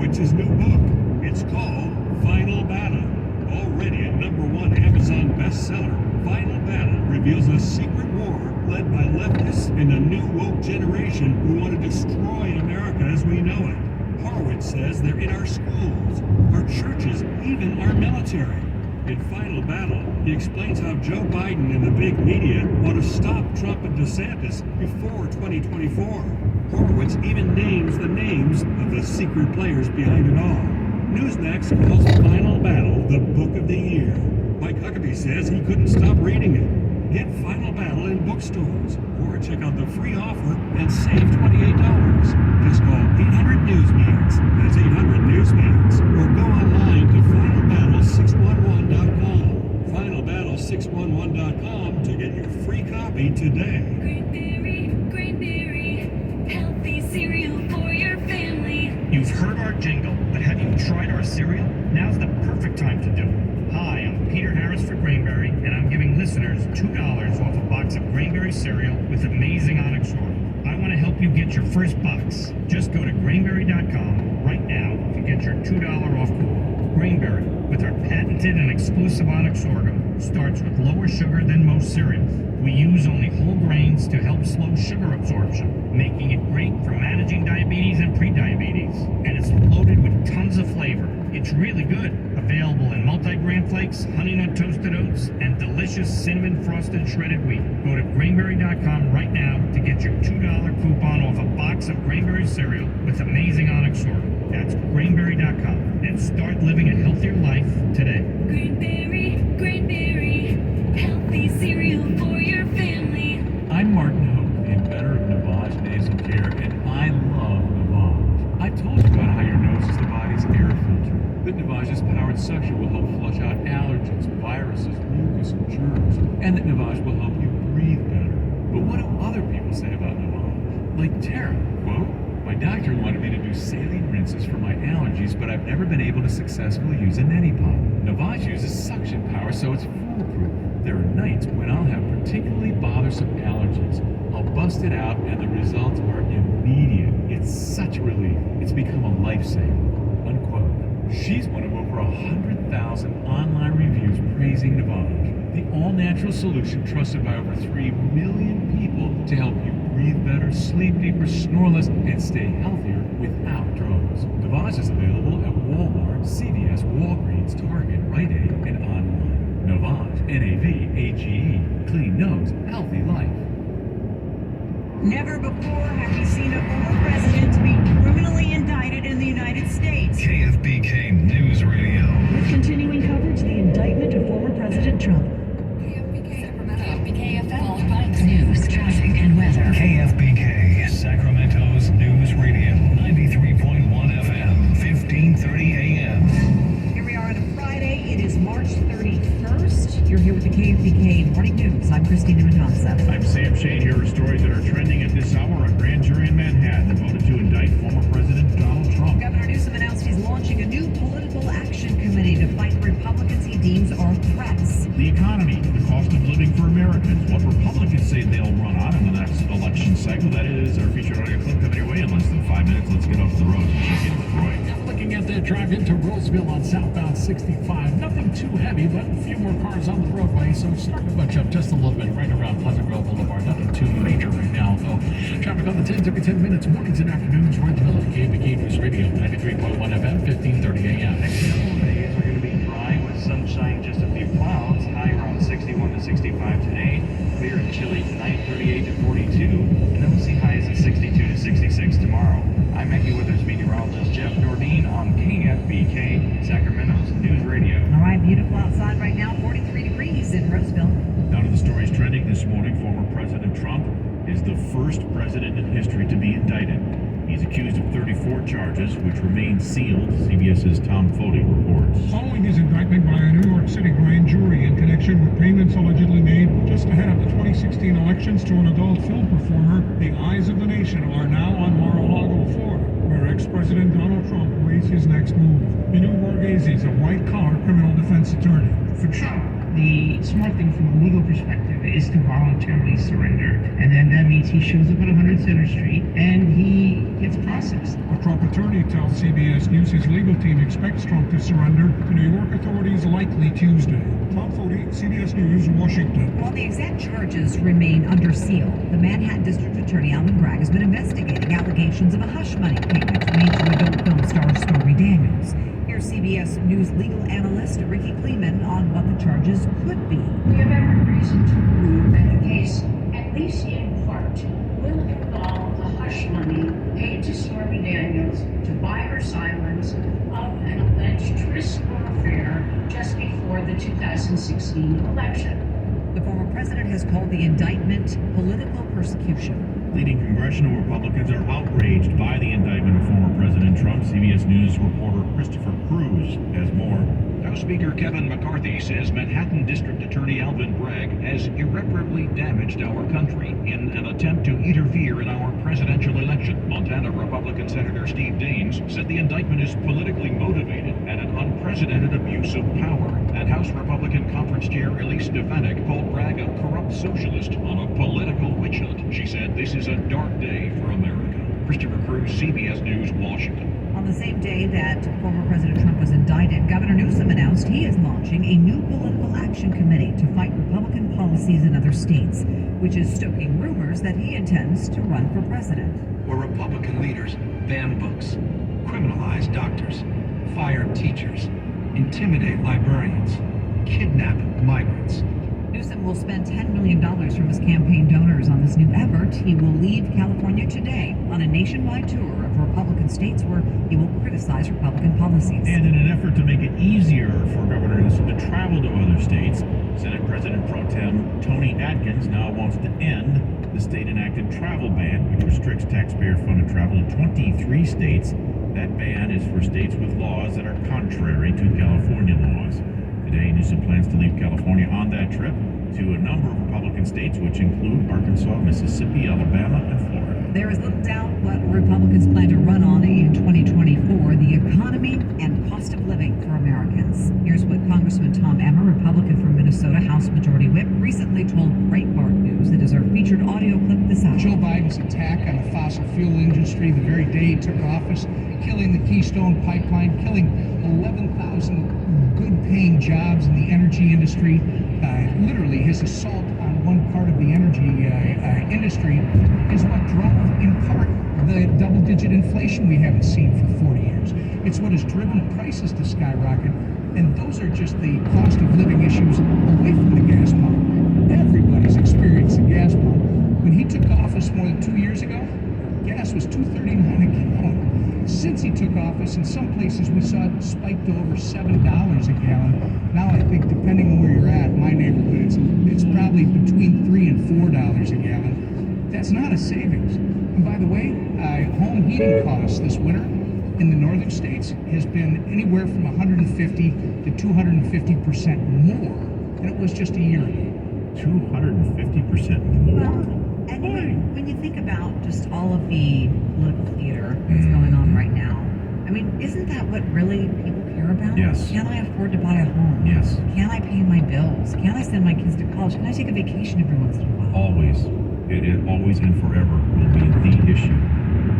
Horowitz's new book. It's called Final Battle. Already a #1 Amazon bestseller, Final Battle reveals a secret war led by leftists and a new woke generation who want to destroy America as we know it. Horowitz says they're in our schools, our churches, even our military. In Final Battle, he explains how Joe Biden and the big media want to stop Trump and DeSantis before 2024. Horowitz even names the names of the secret players behind it all. Newsmax calls Final Battle the book of the year. Mike Huckabee says he couldn't stop reading it. Get Final Battle in bookstores or check out the free offer and save $28. Just call 800 Newsmax. That's 800 Newsmax. Or go online to finalbattle611.com. Finalbattle611.com to get your free copy today. Grainberry, healthy cereal for your family. You've heard our jingle, but have you tried our cereal? Now's the perfect time to do it. Hi, I'm Peter Harris for Grainberry, and I'm giving listeners $2 off a box of Grainberry cereal with amazing onyx sorghum. I want to help you get your first box. Just go to grainberry.com right now to get your $2 off coupon. Grainberry, with our patented and exclusive onyx sorghum, starts with lower sugar than most cereals. We use only whole grains to help slow sugar absorption, making it great for managing diabetes and prediabetes. And it's loaded with tons of flavor. It's really good. Available in multi-grain flakes, honey nut toasted oats, and delicious cinnamon frosted shredded wheat. Go to grainberry.com right now to get your $2 coupon off a box of Grainberry cereal with amazing onyx sorghum. That's grainberry.com, and start living a healthier life today. Grainberry, healthy cereal for your family. I'm Martin Hope, the inventor of Navage Nasal Care, and I love Navage. I've told you about how your nose is the body's air filter, that Navage's powered suction will help flush out allergens, viruses, mucus, and germs, and that Navage will help you breathe better. But what do other people say about Navage? Like Tara, quote, "My doctor wanted me to do saline rinses for my allergies, but I've never been able to successfully use a neti pot. Navage uses suction power, so it's foolproof. There are nights when I'll have particularly bothersome allergies. I'll bust it out, and the results are immediate. It's such a relief. It's become a lifesaver." Unquote. She's one of over 100,000 online reviews praising Navage, the all-natural solution trusted by over 3 million people to help you breathe better, sleep deeper, snore less, and stay healthier without drugs. Navage is available at Walmart, CVS, Walgreens, Target, Rite Aid, and online. Navage, N-A-V-A-G-E, clean nose, healthy life. Never before have we seen a former president be criminally indicted in the United States. KFBK News Radio. With continuing coverage, the indictment of former President Trump. KFBK News, traffic, and weather. KFBK, Sacramento's News Radio. 93.1 FM, 1530 AM. Here we are on a Friday. It is March 31st. You're here with the KFBK Morning News. I'm Christina Mendoza. I'm Sam Shane. Here are stories that are trending at this hour. A grand jury in Manhattan voted to indict former President Donald Trump. Governor Newsom announced he's launching a new political action committee to fight Republicans he deems are threats. The economy, the cost of living for Americans, what Republicans say they'll run on in the next election cycle. That is our featured audio clip coming your way in less than 5 minutes. Let's get off the road and check in with Roy. Looking at that drive into Roseville on southbound 65. Nothing too heavy, but a few more cars on the roadway, so it's starting to bunch up just a little bit right around Pleasant Grove Boulevard. Nothing too major right now, though. Traffic on the 10s every 10 minutes, mornings and afternoons. We're in the middle of KBK News Radio, 93.1 FM, 1530 AM. Next couple of days are going to be dry with sunshine, just a few clouds. High around 61 to 65 today. Clear and chilly tonight, 38 to 42. And then we'll see highs at 62 to 66 tomorrow. I'm AccuWeather's meteorologist Jeff Nordine on KFBK, Sacramento's News Radio. All right, beautiful outside right now, 43 degrees in Roseville. Now to the stories trending this morning. Former President Trump is the first president in history to be indicted. He's accused of 34 charges, which remain sealed, CBS's Tom Foti reports. Following his indictment by a New York City grand jury in connection with payments allegedly made just ahead of the 2016 elections to an adult film performer, the eyes of the nation are now on Mar-a-Lago, Florida, where ex-President Donald Trump awaits his next move. Minu Borghese is a white-collar criminal defense attorney. For Trump, The smart thing from a legal perspective is to voluntarily surrender. And then that means he shows up at 100 Center Street and he gets processed. A Trump attorney tells CBS News his legal team expects Trump to surrender to New York authorities likely Tuesday. Tom Foti, CBS News, Washington. While the exact charges remain under seal, the Manhattan District Attorney Alvin Bragg has been investigating allegations of a hush money payment made to adult film star Stormy Daniels. Here's CBS News legal analyst Ricky Kleeman on what the charges could be. We have every reason to believe that the case, at least in part, will involve the hush money paid to Stormy Daniels to buy her silence of an alleged tryst or affair just before the 2016 election. The former president has called the indictment political persecution. Leading congressional Republicans are outraged by the indictment of former President Trump. CBS News reporter Christopher Cruz has more. House Speaker Kevin McCarthy says Manhattan District Attorney Alvin Bragg has irreparably damaged our country in an attempt to interfere in our presidential election. Montana Republican Senator Steve Daines said the indictment is politically motivated and an unprecedented abuse of power. And House Republican Conference Chair Elise Stefanik called Bragg a corrupt socialist on a political witch hunt. She said this is a dark day for America. Christopher Cruz, CBS News, Washington. On the same day that former President Trump was indicted, Governor Newsom announced he is launching a new political action committee to fight Republican policies in other states, which is stoking rumors that he intends to run for president. Where Republican leaders ban books, criminalize doctors, fire teachers, intimidate librarians, kidnap migrants. Newsom will spend $10 million from his campaign donors on this new effort. He will leave California today on a nationwide tour of Republican states where he will criticize Republican policies. And in an effort to make it easier for Governor Newsom to travel to other states, Senate President Pro Tem Tony Atkins now wants to end the state-enacted travel ban, which restricts taxpayer-funded travel to 23 states. That ban is for states with laws that are contrary to California laws. Today, Newsom plans to leave California on that trip to a number of Republican states, which include Arkansas, Mississippi, Alabama, and Florida. There is little doubt what Republicans plan to run on in 2024, the economy and cost of living for Americans. Here's what Congressman Tom Emmer, Republican from Minnesota, House Majority Whip, recently told Breitbart News. It is our featured audio clip this hour. Joe Biden's attack on the fossil fuel industry the very day he took office, killing the Keystone Pipeline, killing 11,000 good-paying jobs in the energy industry. Literally, his assault on one part of the energy industry is what drove, in part, the double-digit inflation we haven't seen for 40 years. It's what has driven prices to skyrocket, and those are just the cost of living issues away from the gas pump. Everybody's experienced the gas pump. When he took office more than 2 years ago, gas was $2.39 a gallon. Since he took office, in some places we saw it spike to over $7 a gallon. Now I think, depending on where you're at, my neighborhood, it's probably between $3 and $4 a gallon. That's not a savings. And by the way, home heating costs this winter in the northern states has been anywhere from 150 to 250% more than it was just a year ago. 250% more? Well, and when you think about just all of the political theater that's going on right now, I mean, isn't that what really people care about? Yes. Can I afford to buy a home? Yes. Can I pay my bills? Can I send my kids to college? Can I take a vacation every once in a while? Always. It always and forever will be the issue.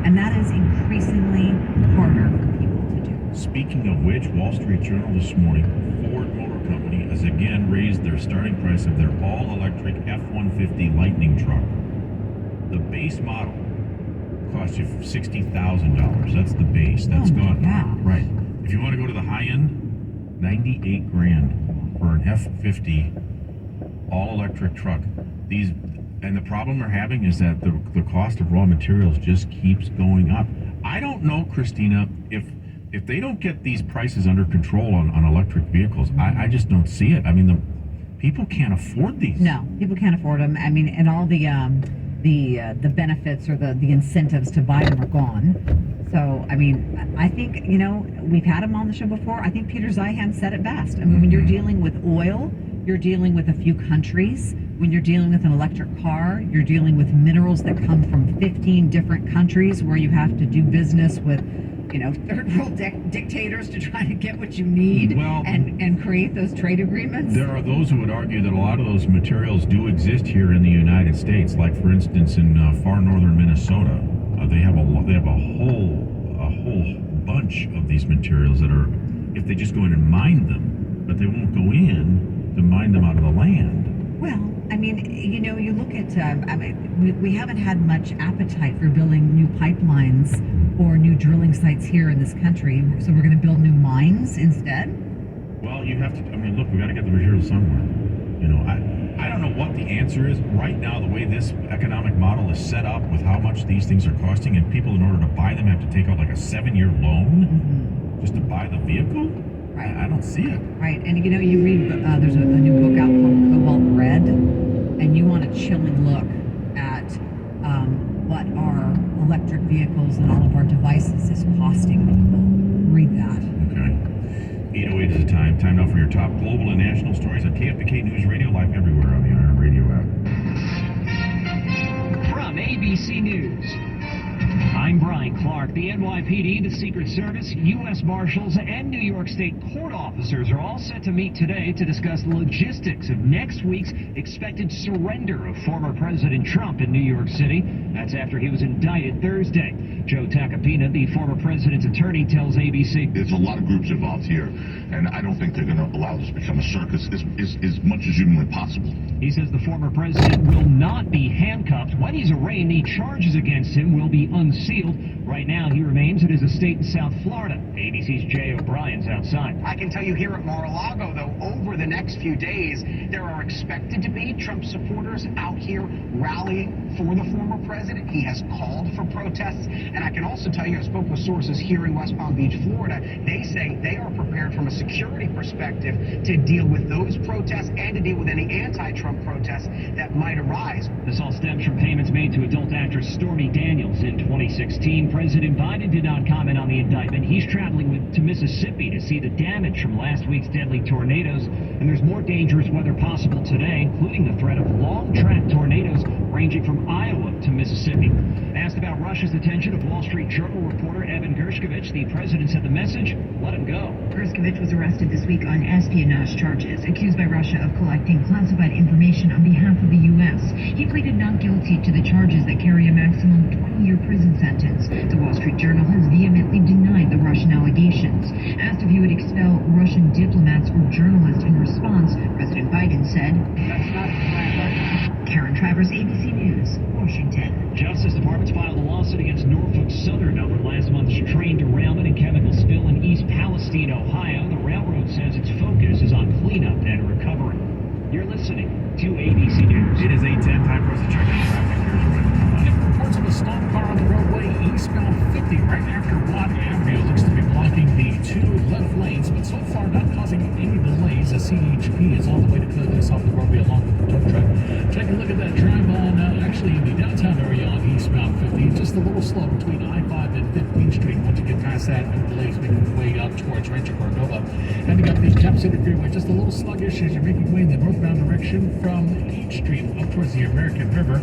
And that is increasingly harder for people to do. Speaking of which, Wall Street Journal this morning, Ford Motor Company has again raised their starting price of their all-electric F-150 Lightning truck. The base model costs you $60,000. That's the base. That's gone. Yeah. Right. If you want to go to the high end, $98,000 for an F-50 all-electric truck. And the problem they're having is that the cost of raw materials just keeps going up. I don't know, Christina, if they don't get these prices under control on electric vehicles, I just don't see it. I mean, people can't afford these. No, people can't afford them. I mean, and all the benefits or the incentives to buy them are gone. So, I mean, I think, we've had him on the show before. I think Peter Zeihan said it best. I mean, when you're dealing with oil, you're dealing with a few countries. When you're dealing with an electric car, you're dealing with minerals that come from 15 different countries where you have to do business with third world dictators to try to get what you need Well, and create those trade agreements? There are those who would argue that a lot of those materials do exist here in the United States. Like, for instance, in far northern Minnesota, they have a whole bunch of these materials that are, if they just go in and mine them, but they won't go in to mine them out of the land. Well, I mean, you look at, we haven't had much appetite for building new pipelines or new drilling sites here in this country, so we're going to build new mines instead? Well, you have to, look, we got to get the materials somewhere. I don't know what the answer is. Right now, the way this economic model is set up with how much these things are costing, and people, in order to buy them, have to take out like a 7-year loan just to buy the vehicle? Right. I don't see it. Right, and you read, there's a new book out called Cobalt Red, and you want a chilling look at what our electric vehicles and all of our devices is costing people. Read that. Okay. 8:08 is the time. Time now for your top global and national stories on KFBK News Radio, live everywhere on the Iron Radio app. From ABC News, I'm Brian Clark. The NYPD, the Secret Service, U.S. Marshals, and New York State court officers are all set to meet today to discuss the logistics of next week's expected surrender of former President Trump in New York City. That's after he was indicted Thursday. Joe Tacopina, the former president's attorney, tells ABC. There's a lot of groups involved here, and I don't think they're going to allow this to become a circus as much as humanly possible. He says the former president will not be handcuffed. When he's arraigned, the charges against him will be unsealed. Right now, he remains at his estate in South Florida. ABC's Jay O'Brien's outside. I can tell you here at Mar-a-Lago, though, over the next few days, there are expected to be Trump supporters out here rallying for the former president. He has called for protests. And I can also tell you, I spoke with sources here in West Palm Beach, Florida. They say they are prepared from a security perspective to deal with those protests and to deal with any anti-Trump protests that might arise. This all stems from payments made to adult actress Stormy Daniels in 2016. President Biden did not comment on the indictment. He's traveling to Mississippi to see the damage from last week's deadly tornadoes. And there's more dangerous weather possible today, including the threat of long-track tornadoes ranging from Iowa to Mississippi. Asked about Russia's detention of Wall Street Journal reporter Evan Gershkovich, the president said the message, let him go. Gershkovich was arrested this week on espionage charges, accused by Russia of collecting classified information on behalf of the U.S. He pleaded not guilty to the charges that carry a maximum 20-year prison sentence. The Wall Street Journal has vehemently denied the Russian allegations. Asked if he would expel Russian diplomats or journalists in response, President Biden said, That's not my right. Karen Travers, ABC News, Washington. Justice Department's filed a lawsuit against Norfolk Southern over last month's train derailment and chemical spill in East Palestine, Ohio. The railroad says its focus is on cleanup and recovery. You're listening to ABC News. It is 8:10, time for us to check out traffic. Here's Rick. Reports of a stalled car on the roadway eastbound 50 right after Watt Avenue. Looks to be blocking the two left lanes, but so far not causing any delays. A CHP is on the way to clear this off the roadway along with the tow truck. Take a look at that drive on, actually in the downtown area on eastbound 50. Just a little slow between I-5 and 15th Street. Once you get past that, no delays making your way up towards Rancho Cordova. And you got the Cap City Freeway just a little sluggish as you're making way in the northbound direction from H Street up towards the American River.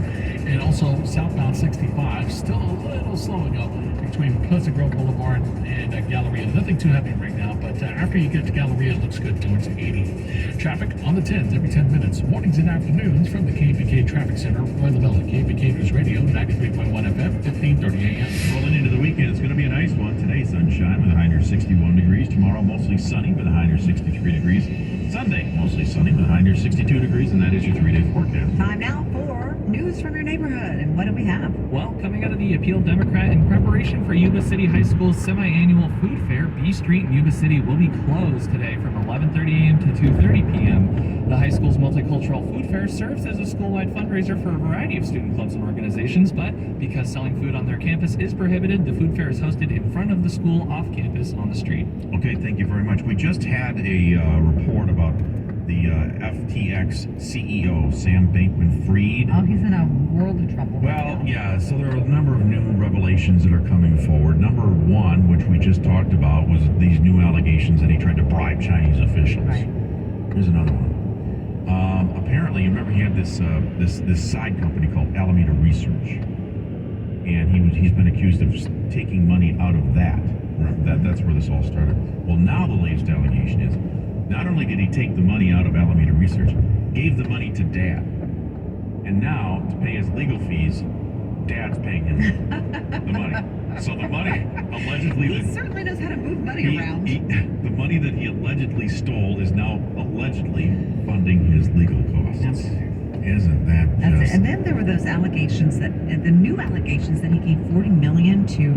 And also southbound 65, still a little slowing up between Pleasant Grove Boulevard and Galleria. Nothing too heavy right now, but after you get to Galleria, it looks good towards 80. Traffic on the 10s every 10 minutes, mornings and afternoons from the KBK Traffic Center, Roy LaBella, KBK News Radio, 93.1 FM, 1530 AM. Rolling into the weekend, it's going to be a nice one. Today, sunshine with a high near 61 degrees. Tomorrow, mostly sunny with a high near 63 degrees. Sunday, mostly sunny with a high near 62 degrees, and that is your 3-day forecast. Time now for news from your neighborhood. And what do we have? Well, coming out of the Appeal Democrat, in preparation for Yuba City High School's semi-annual food fair, B Street in Yuba City will be closed today from 11:30 a.m. to 2:30 p.m. The high school's multicultural food fair serves as a school-wide fundraiser for a variety of student clubs and organizations, but because selling food on their campus is prohibited, the food fair is hosted in front of the school off campus on the street. Okay, thank you very much. We just had a report about the FTX CEO, Sam Bankman-Fried. Oh, he's in a world of trouble. Well, yeah, so there are a number of new revelations that are coming forward. Number one, which we just talked about, was these new allegations that he tried to bribe Chinese officials. Right. Here's another one. Apparently, you remember he had this side company called Alameda Research. and he's been accused of taking money out of that. That's where this all started. Well, now the latest allegation is, not only did he take the money out of Alameda Research, gave the money to Dad. And now, to pay his legal fees, Dad's paying him the money. So the money allegedly... He certainly knows how to move money around. The money that he allegedly stole is now allegedly funding his legal costs. Isn't that just... And then there were those allegations the new allegations that he gave $40 million to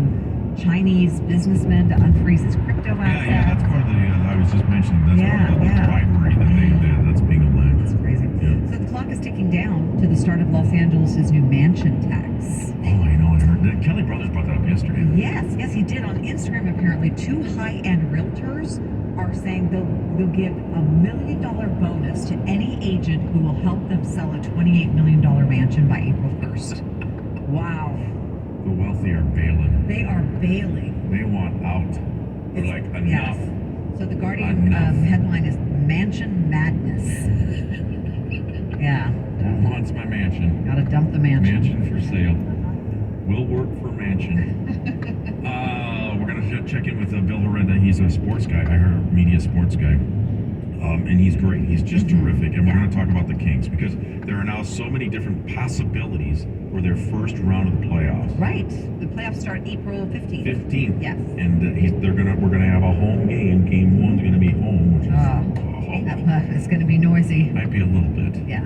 Chinese businessmen to unfreeze his crypto assets. Yeah, that's part of the, I was just mentioning, that's part of the bribery that's being alleged. That's crazy. Yeah. So the clock is ticking down to the start of Los Angeles' new mansion tax. Oh, I know, I heard that. Kelly Brothers brought that up yesterday. Yes, he did. On Instagram, apparently, 2 high-end realtors are saying they'll give $1 million bonus to any agent who will help them sell a $28 million mansion by April 1st. Wow. The wealthy are bailing. They are bailing. They want out. They're like, enough. Yes. So the Guardian headline is Mansion Madness. Yeah. Who wants my mansion? Gotta dump the mansion. Mansion for sale. Will work for mansion. We're going to check in with Bill Horrenda. He's a sports guy. I heard media sports guy. And he's great. He's just terrific. And we're going to talk about the Kings because there are now so many different possibilities for their first round of the playoffs. Right. The playoffs start April 15th. 15th. Yes. And we're going to have a home game. Game 1's going to be home, which is it's going to be noisy. Might be a little bit. Yeah.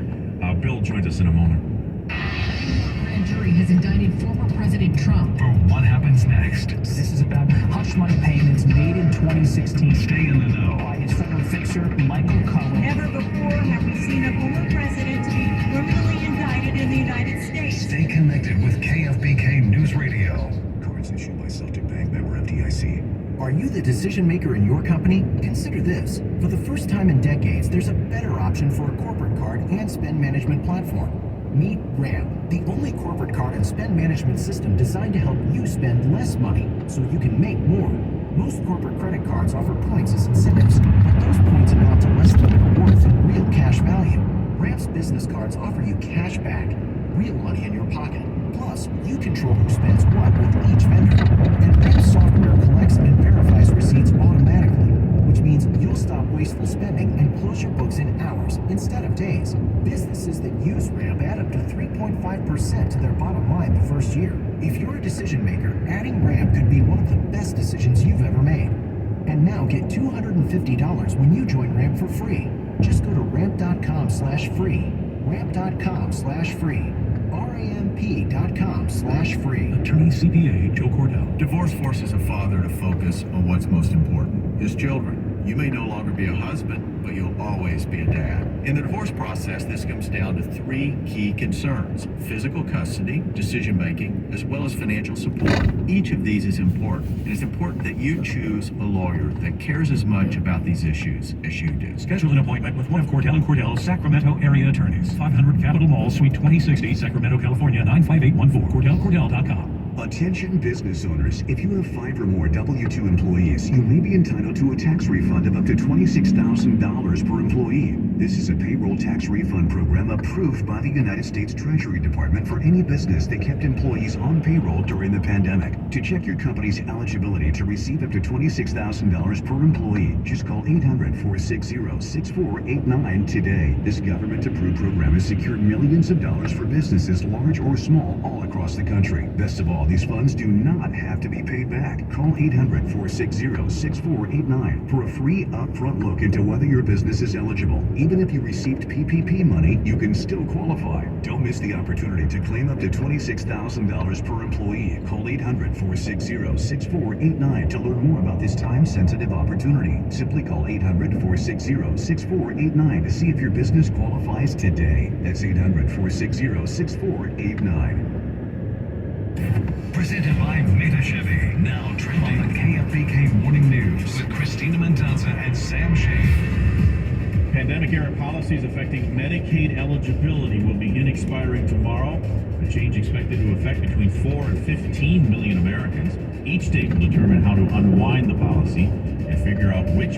Bill joins us in a moment. Grand jury has indicted former President Trump. For what happens next? This is about hush money payments made in 2016. Stay in the know. By his former fixer, Michael Cohen. Never before have we seen a former president to be criminally indicted in the United States. Stay connected with KFBK News Radio. Cards issued by Celtic Bank, member FDIC. Are you the decision maker in your company? Consider this. For the first time in decades, there's a better option for a corporate card and spend management platform. Meet Ramp, the only corporate card and spend management system designed to help you spend less money so you can make more. Most corporate credit cards offer points as incentives, but those points amount to less than their worth in real cash value. Ramp's business cards offer you cash back, real money in your pocket. Plus, you control who spends what with each vendor. And Ramp software collects and verifies receipts automatically, which means you'll stop wasteful spending and close your books in hours instead of days. Businesses that use Ramp add up to 3.5% to their bottom line the first year. If you're a decision maker, adding Ramp could be one of the best decisions you've ever made. And now get $250 when you join Ramp for free. Just go to ramp.com/free. Ramp.com/free. ramp.com/free. Attorney CPA Joe Cordell. Divorce forces a father to focus on what's most important, his children. You may no longer be a husband, but you'll always be a dad. In the divorce process, this comes down to 3 key concerns: physical custody, decision making, as well as financial support. Each of these is important, and it's important that you choose a lawyer that cares as much about these issues as you do. Schedule an appointment with one of Cordell & Cordell's Sacramento area attorneys. 500 Capitol Mall, Suite 2060, Sacramento, California, 95814. CordellCordell.com. Attention business owners, if you have 5 or more W-2 employees, you may be entitled to a tax refund of up to $26,000 per employee. This is a payroll tax refund program approved by the United States Treasury Department for any business that kept employees on payroll during the pandemic. To check your company's eligibility to receive up to $26,000 per employee, just call 800-460-6489 today. This government-approved program has secured millions of dollars for businesses, large or small, all across the country. Best of all, these funds do not have to be paid back. Call 800-460-6489 for a free upfront look into whether your business is eligible. Even if you received PPP money, you can still qualify. Don't miss the opportunity to claim up to $26,000 per employee. Call 800-460-6489 to learn more about this time-sensitive opportunity. Simply call 800-460-6489 to see if your business qualifies today. That's 800-460-6489. Presented by Meta Chevy. Now trending on the KFBK Morning News with Christina Mendoza and Sam Shea. Pandemic-era policies affecting Medicaid eligibility will begin expiring tomorrow. A change expected to affect between 4 and 15 million Americans. Each state will determine how to unwind the policy and figure out which